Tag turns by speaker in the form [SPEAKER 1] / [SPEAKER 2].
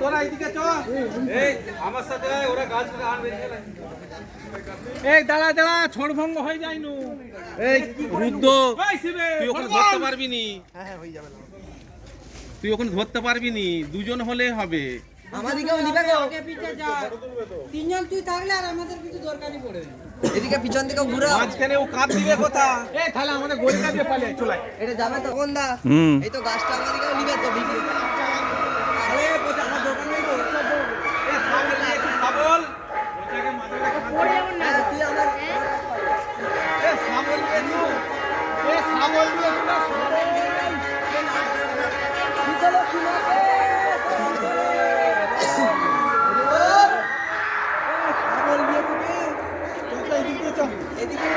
[SPEAKER 1] তোরা এইদিকে চ, এই আমার সাথে ওরা গাছ আনবে। এই দাঁড়া দাঁড়া, ছোড় ভঙ্গ হয়ে যায় নু। এই রুদ্র, তুই ওখানে ধরতে পারবি নি। তুই ওখানে ধরতে পারবি নি, দুজন হলে হবে।
[SPEAKER 2] আমাদেরকেও নিবে গো।
[SPEAKER 3] আগে পিছে যা, তিনজন তুই থাকলে আর আমাদের কিছু দরকারই পড়ে না।
[SPEAKER 2] এদিকে পিছন দিকে ঘুরো।
[SPEAKER 1] মাঝখানে ও কাঁধ দিবে কোথা? এই তাহলে আমাদের গলিটা দিয়ে পালিয়ে চলাই।
[SPEAKER 2] এটা যাবে তো কোন দা? এই তো গাছটা আমাদেরকেও নিবে তো ভিডিও।
[SPEAKER 1] আরে কোথা আমার দোকানেই তো। এই ছাগল নিয়েছি, ছাগল। ওটাকে মাথায় রাখ।
[SPEAKER 2] তুই আমার
[SPEAKER 1] এই ছাগল নিয়েছি। এই ছাগল নিয়েছি না, ছাগল।
[SPEAKER 2] কি চলো কি মারবে?
[SPEAKER 1] ছাগল নিয়ে তুমি। চল এদিকে চল।
[SPEAKER 2] এদিকে